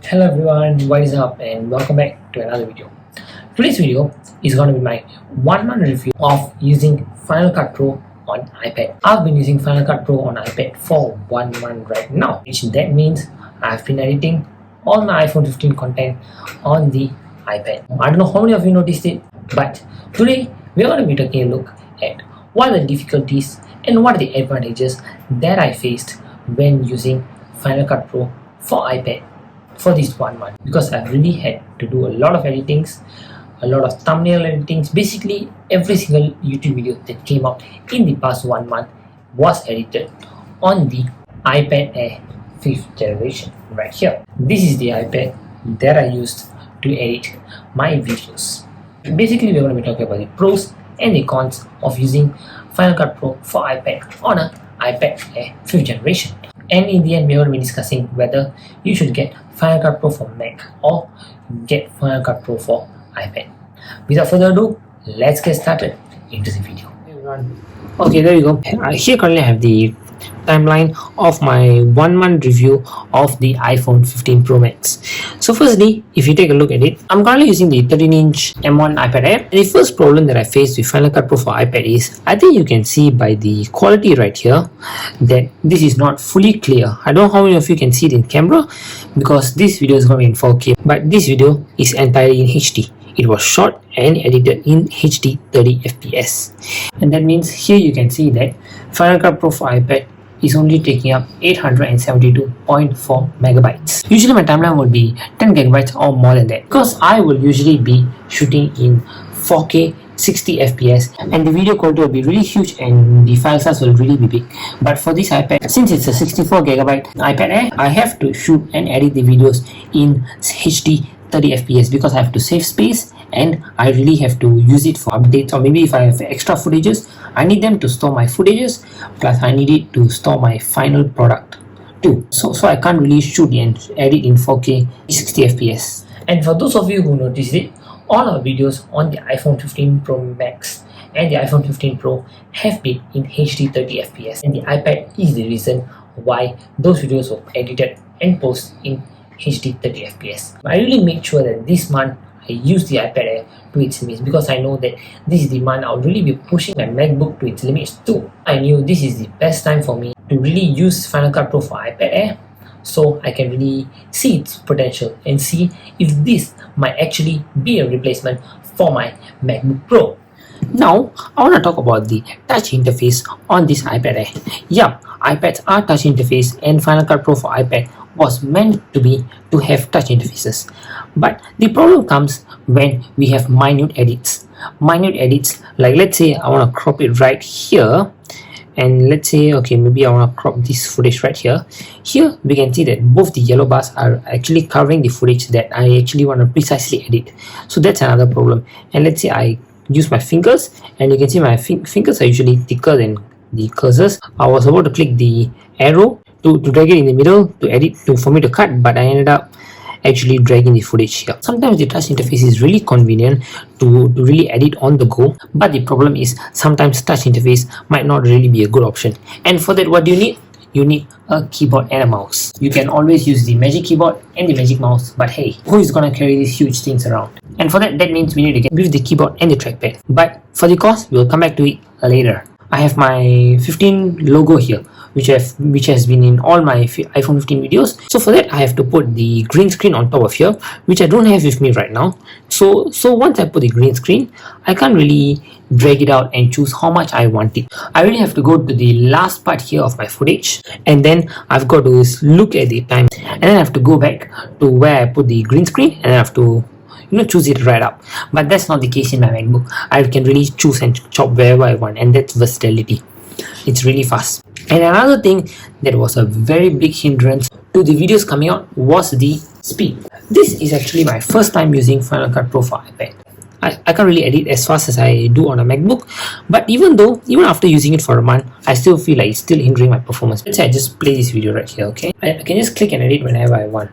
Hello everyone, what is up and welcome back to another video. Today's video is going to be my 1 month review of using Final Cut Pro on iPad. I've been using Final Cut Pro on iPad for 1 month right now, which that means I've been editing all my iPhone 15 content on the iPad. I don't know how many of you noticed it, but today we're going to be taking a look at what are the difficulties and what are the advantages that I faced when using Final Cut Pro for iPad for this 1 month, because I've really had to do a lot of editings, a lot of thumbnail editings. Basically every single YouTube video that came out in the past 1 month was edited on the iPad Air 5th generation right here. This is the iPad that I used to edit my videos. Basically we're going to be talking about the pros and the cons of using Final Cut Pro for iPad on an iPad Air 5th generation. And in the end, we will be discussing whether you should get Final Cut Pro for Mac or get Final Cut Pro for iPad. Without further ado, let's get started into the video. Okay, there you go. Here currently I have the timeline of my 1 month review of the iPhone 15 Pro Max. So firstly, if you take a look at it, I'm currently using the 13-inch M1 iPad Air. The first problem that I faced with Final Cut Pro for iPad is, I think you can see by the quality right here that this is not fully clear. I don't know how many of you can see it in camera because this video is going to be in 4K, but this video is entirely in HD. It was shot and edited in HD 30 FPS, and that means here you can see that Final Cut Pro for iPad is only taking up 872.4 megabytes. Usually my timeline would be 10 gigabytes or more than that, because I will usually be shooting in 4K 60 FPS and the video quality will be really huge and the file size will really be big. But for this iPad, since it's a 64 gigabyte iPad Air, I have to shoot and edit the videos in HD 30 FPS because I have to save space and I really have to use it for updates, or maybe if I have extra footages, I need them to store my footages, plus I need it to store my final product too. So I can't really shoot and edit in 4K 60 FPS. And for those of you who noticed it, all our videos on the iPhone 15 Pro Max and the iPhone 15 Pro have been in HD 30 FPS, and the iPad is the reason why those videos were edited and posted in HD 30 FPS. I really made sure that this month I use the iPad Air to its limits, because I know that this is the month I'll really be pushing my MacBook to its limits too. I knew this is the best time for me to really use Final Cut Pro for iPad Air, so I can really see its potential and see if this might actually be a replacement for my MacBook Pro. Now, I want to talk about the touch interface on this iPad Air. Yeah, iPads are touch interface, and Final Cut Pro for iPad was meant to have touch interfaces. But the problem comes when we have minute edits. Minute edits, like let's say I want to crop it right here, and let's say, okay, maybe I want to crop this footage right here. Here we can see that both the yellow bars are actually covering the footage that I actually want to precisely edit. So that's another problem. And let's say I use my fingers, and you can see my fingers are usually thicker than the cursors. I was about to click the arrow to drag it in the middle to edit, for me to cut, but I ended up actually dragging the footage here. Sometimes the touch interface is really convenient to really edit on the go, but the problem is sometimes touch interface might not really be a good option. And for that, what do you need? You need a keyboard and a mouse. You can always use the Magic Keyboard and the Magic Mouse, but hey, who is gonna carry these huge things around? And for that means we need to get rid of the keyboard and the trackpad. But for the cost, we'll come back to it later. I have my 15 logo here, which has been in all my iPhone 15 videos. So for that, I have to put the green screen on top of here, which I don't have with me right now. So once I put the green screen, I can't really drag it out and choose how much I want it. I really have to go to the last part here of my footage, and then I've got to look at the time, and then I have to go back to where I put the green screen, and I have to choose it right up. But that's not the case in my MacBook. I can really choose and chop wherever I want, and that's versatility. It's really fast. And another thing that was a very big hindrance to the videos coming out was the speed. This is actually my first time using Final Cut Pro for iPad. I can't really edit as fast as I do on a MacBook, but even after using it for a month, I still feel like it's still hindering my performance. Let's say I just play this video right here, okay? I can just click and edit whenever I want.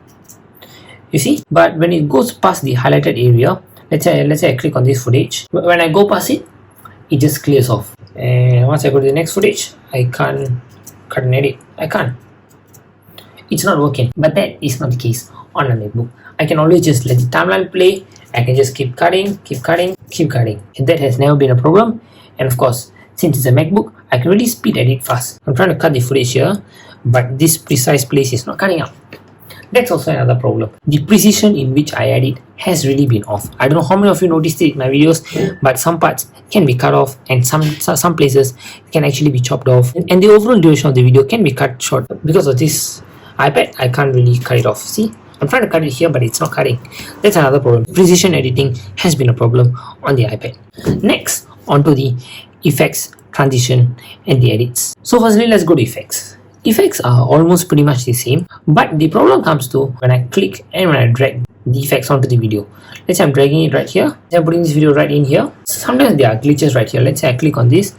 You see? But when it goes past the highlighted area, let's say I click on this footage, when I go past it, it just clears off. And once I go to the next footage, I can't cut and edit. I can't. It's not working. But that is not the case on a MacBook. I can always just let the timeline play. I can just keep cutting, keep cutting, keep cutting. And that has never been a problem. And of course, since it's a MacBook, I can really speed edit fast. I'm trying to cut the footage here, but this precise place is not cutting out. That's also another problem. The precision in which I edit has really been off. I don't know how many of you noticed it in my videos, but some parts can be cut off and some places can actually be chopped off. And the overall duration of the video can be cut short. Because of this iPad, I can't really cut it off. See? I'm trying to cut it here, but it's not cutting. That's another problem. Precision editing has been a problem on the iPad. Next, onto the effects, transition, and the edits. So firstly, let's go to effects. Effects are almost pretty much the same, but the problem comes to when I click and when I drag the effects onto the video. Let's say I'm dragging it right here. I'm putting this video right in here. Sometimes there are glitches right here. Let's say I click on this.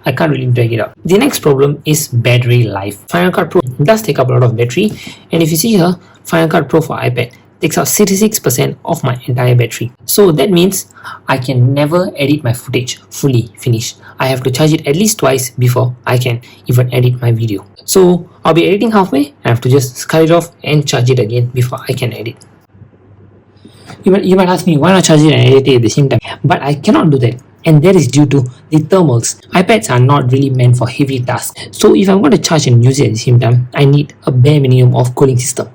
I can't really drag it up. The next problem is battery life. Final Cut Pro does take up a lot of battery, and if you see here, Final Cut Pro for iPad takes up 66% of my entire battery. So that means I can never edit my footage fully finished. I have to charge it at least twice before I can even edit my video. So I'll be editing halfway, I have to just cut it off and charge it again before I can edit. You might ask me why not charge it and edit it at the same time, but I cannot do that. And that is due to the thermals. iPads are not really meant for heavy tasks. So if I'm going to charge and use it at the same time, I need a bare minimum of cooling system.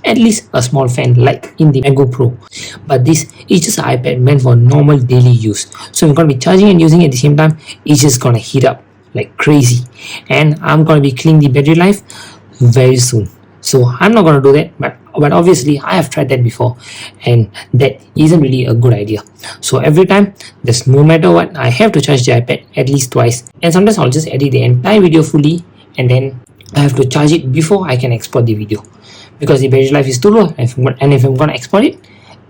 At least a small fan like in the MacBook Pro. But this is just an iPad meant for normal daily use. So I'm going to be charging and using it at the same time, it's just going to heat up like crazy. And I'm going to be cleaning the battery life very soon. So I'm not going to do that, but obviously I have tried that before and that isn't really a good idea. So every time, there's no matter what, I have to charge the iPad at least twice, and sometimes I'll just edit the entire video fully and then I have to charge it before I can export the video because the battery life is too low, and if I'm going to export it,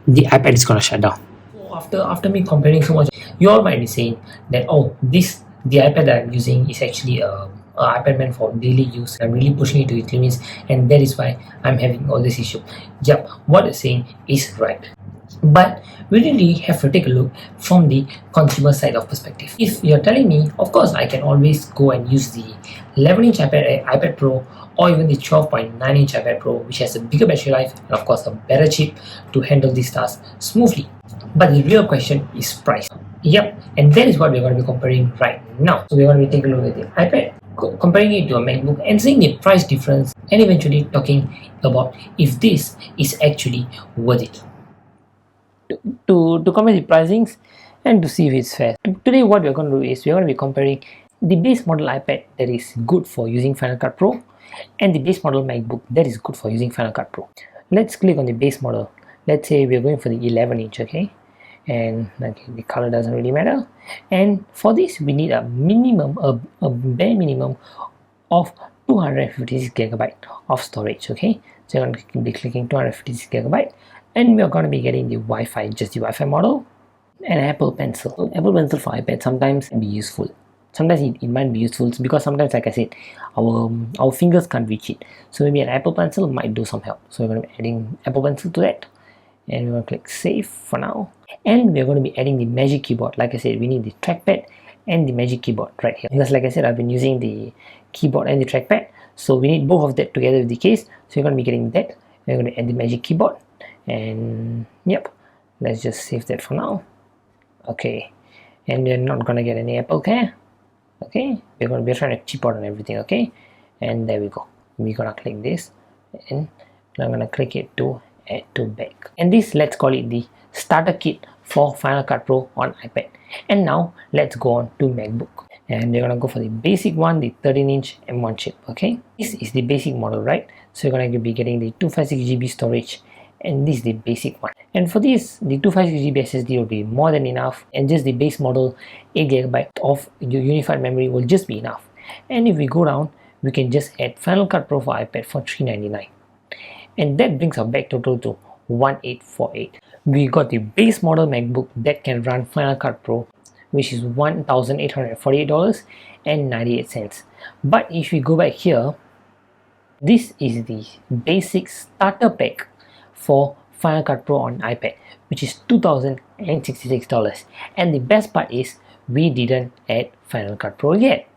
the iPad is going to shut down. So after me complaining so much, you all might be saying that the iPad that I'm using is actually a iPad meant for daily use. I'm really pushing it to its limits, and that is why I'm having all this issue. Yep, what you're saying is right. But we really have to take a look from the consumer side of perspective. If you're telling me, of course, I can always go and use the 11-inch iPad Pro or even the 12.9-inch iPad Pro, which has a bigger battery life and of course a better chip to handle these tasks smoothly. But the real question is price. Yep, and that is what we're going to be comparing right now. So we're going to be taking a look at the iPad, comparing it to a MacBook and seeing the price difference, and eventually talking about if this is actually worth it. To compare the pricings and to see if it's fair. Today what we're going to do is we're going to be comparing the base model iPad that is good for using Final Cut Pro and the base model MacBook that is good for using Final Cut Pro. Let's click on the base model. Let's say we're going for the 11-inch, okay? And okay, the color doesn't really matter. And for this we need a minimum, a bare minimum of 256 gigabyte of storage, okay? So you're going to be clicking 256 gigabyte, and we're going to be getting the Wi-Fi, just the Wi-Fi model, and Apple Pencil. So Apple Pencil for iPad sometimes can be useful. Sometimes it might be useful because sometimes, like I said, our fingers can't reach it. So maybe an Apple Pencil might do some help. So we're going to be adding Apple Pencil to that, and we're going to click Save for now. And we're going to be adding the Magic Keyboard. Like I said, we need the trackpad and the Magic Keyboard right here. Because like I said, I've been using the keyboard and the trackpad, so we need both of that together with the case. So you're going to be getting that. We're going to add the Magic Keyboard, and yep, let's just save that for now. Okay, and we're not going to get any Apple Care. Okay, we're going to be trying to chip out on everything. Okay, and there we go. We're going to click this, and I'm going to click it to add to back. And this, let's call it the starter kit for Final Cut Pro on iPad. And now let's go on to MacBook, and we're gonna go for the basic one, the 13-inch M1 chip. Okay, this is the basic model, right? So you're gonna be getting the 256 GB storage, and this is the basic one. And for this, the 256 GB SSD will be more than enough, and just the base model 8 GB of your unified memory will just be enough. And if we go down, we can just add Final Cut Pro for iPad for $399, and that brings our back total to 1848. We got the base model MacBook that can run Final Cut Pro, which is $1,848.98. But if we go back here, this is the basic starter pack for Final Cut Pro on iPad, which is $2,066. And the best part is we didn't add Final Cut Pro yet,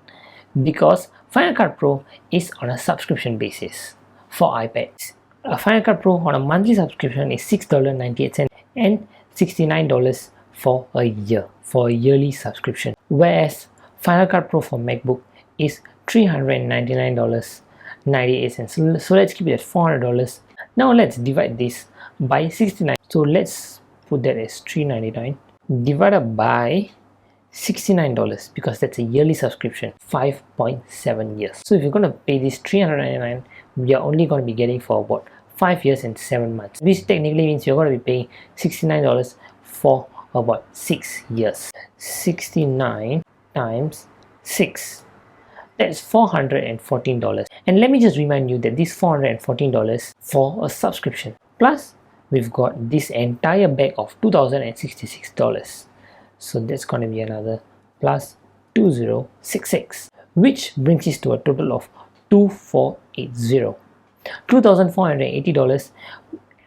because Final Cut Pro is on a subscription basis for iPads. A Final Cut Pro on a monthly subscription is $6.98 and $69 for a year, for a yearly subscription. Whereas Final Cut Pro for MacBook is $399.98. So let's keep it at $400. Now let's divide this by 69. So let's put that as $399 divided by $69 because that's a yearly subscription, 5.7 years. So if you're going to pay this $399, we are only going to be getting for about 5 years and 7 months, which technically means you're going to be paying $69 for about 6 years. 69 times 6, that's $414. And let me just remind you that this $414 for a subscription, plus we've got this entire bag of $2,066. So that's going to be another plus 2066, which brings us to a total of $2480. $2,480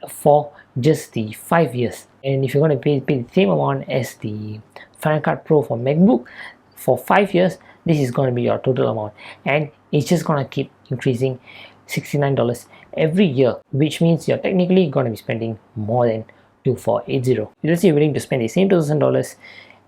for just the 5 years. And if you're going to pay the same amount as the Final Cut Pro for MacBook for 5 years, this is going to be your total amount, and it's just going to keep increasing, $69 every year, which means you're technically going to be spending more than 2480. Let's say you're willing to spend the same $2,000,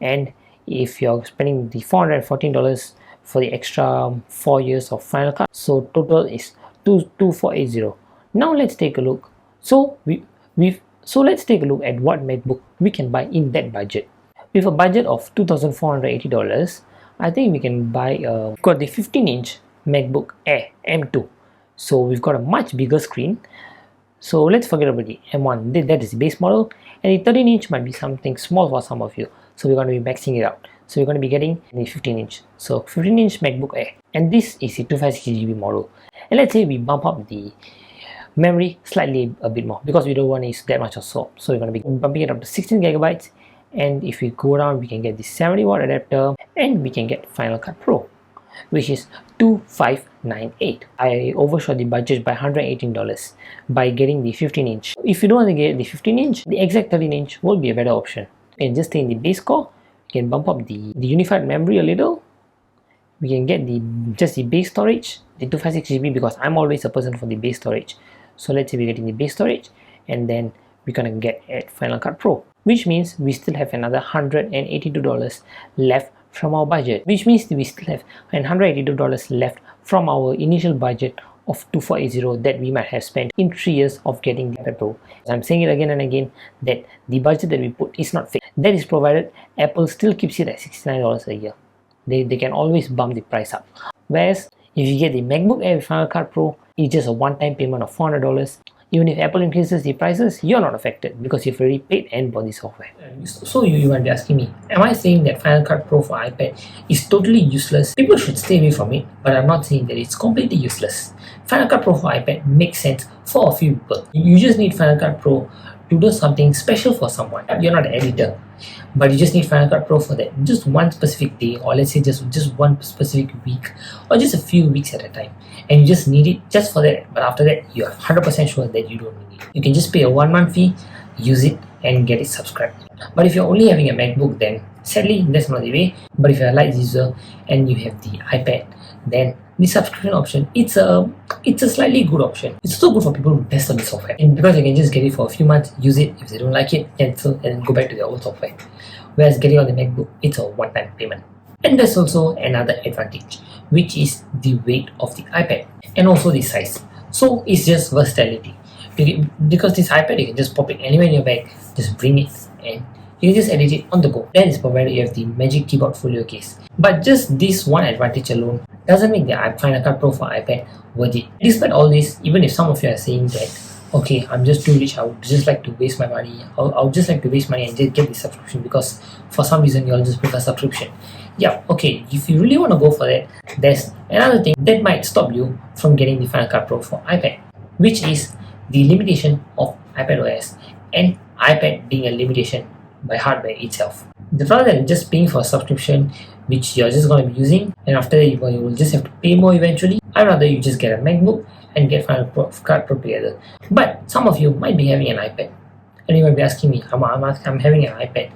and if you're spending the $414 for the extra 4 years of Final Cut, so total is 2480. Now let's take a look. So let's take a look at what MacBook we can buy in that budget. With a budget of $2,480, I think we can buy got the 15-inch MacBook Air M2. So we've got a much bigger screen. So let's forget about the M1, that is the base model, and the 13-inch might be something small for some of you. So we're going to be maxing it out. So we're going to be getting the 15-inch. So 15-inch MacBook Air, and this is the 256GB model. And let's say we bump up the memory slightly a bit more because we don't want to use that much of swap. So we're going to be bumping it up to 16GB. And if we go down, we can get the 70-watt adapter, and we can get Final Cut Pro, which is $2,598. I overshot the budget by $118 by getting the 15-inch. If you don't want to get the 15-inch, the exact 13-inch will be a better option. And just stay in the base core, you can bump up the unified memory a little. We can get just the base storage, the 256GB, because I'm always a person for the base storage. So let's say we're getting the base storage, and then we're gonna get at Final Cut Pro, which means we still have another $182 left from our budget, which means we still have $182 left from our initial budget of $2480 that we might have spent in 3 years of getting the iPad Pro. I'm saying it again and again that the budget that we put is not fixed. That is provided Apple still keeps it at $69 a year. They can always bump the price up. Whereas if you get the MacBook Air with Final Cut Pro, it's just a one-time payment of $400. Even if Apple increases the prices, you're not affected because you've already paid and bought the software. So you might be asking me, am I saying that Final Cut Pro for iPad is totally useless? People should stay away from it, but I'm not saying that it's completely useless. Final Cut Pro for iPad makes sense for a few people. You just need Final Cut Pro to do something special for someone. You're not an editor, but you just need Final Cut Pro for that just one specific day, or let's say just one specific week, or just a few weeks at a time, and you just need it just for that. But after that, you're 100% sure that you don't need it. You can just pay a 1-month fee, use it, and get it subscribed. But if you're only having a MacBook, then sadly that's not the way. But if you're a light user and you have the iPad, then the subscription option, it's a slightly good option. It's so good for people who test on the software, and because they can just get it for a few months, use it. If they don't like it, cancel and then go back to their old software. Whereas getting on the MacBook, it's a one-time payment. And there's also another advantage, which is the weight of the iPad and also the size. So it's just versatility. Because this iPad, you can just pop it anywhere in your bag, just bring it, and you can just edit it on the go. Then it's provided you have the Magic Keyboard Folio case. But just this one advantage alone doesn't make the Final Cut Pro for iPad worth it. Despite all this, even if some of you are saying that, okay, I'm just too rich, I would just like to waste my money, I would just like to waste money and just get the subscription because for some reason you'll just prefer subscription. Yeah, okay, if you really want to go for that, there's another thing that might stop you from getting the Final Cut Pro for iPad, which is the limitation of iPad OS and iPad being a limitation by hardware itself. Rather than just paying for a subscription which you're just going to be using, and after that you will just have to pay more eventually, I'd rather you just get a MacBook and get Final Cut Pro together. But some of you might be having an iPad, and you might be asking me, I'm having an iPad,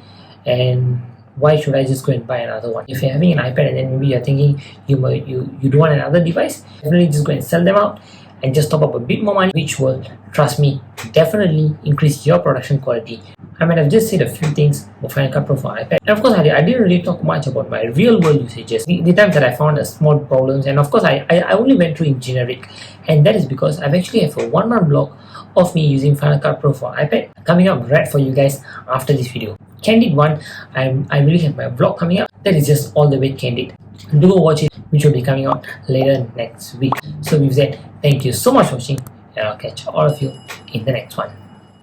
and why should I just go and buy another one? If you're having an iPad and then maybe you're thinking you don't want another device, definitely just go and sell them out and just top up a bit more money, which will, trust me, definitely increase your production quality. I might have just said a few things about Final Cut Pro for iPad. And of course, I didn't really talk much about my real world usages, the times that I found a small problems, and of course, I only went through in generic. And that is because I've actually have a 1-month blog of me using Final Cut Pro for iPad coming up right for you guys after this video. Candid one, I really have my vlog coming up that is just all the way candid. Do go watch it, which will be coming out later next week. So with that, thank you so much for watching, and I'll catch all of you in the next one.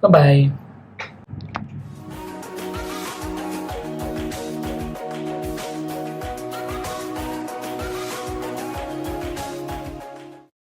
Bye bye.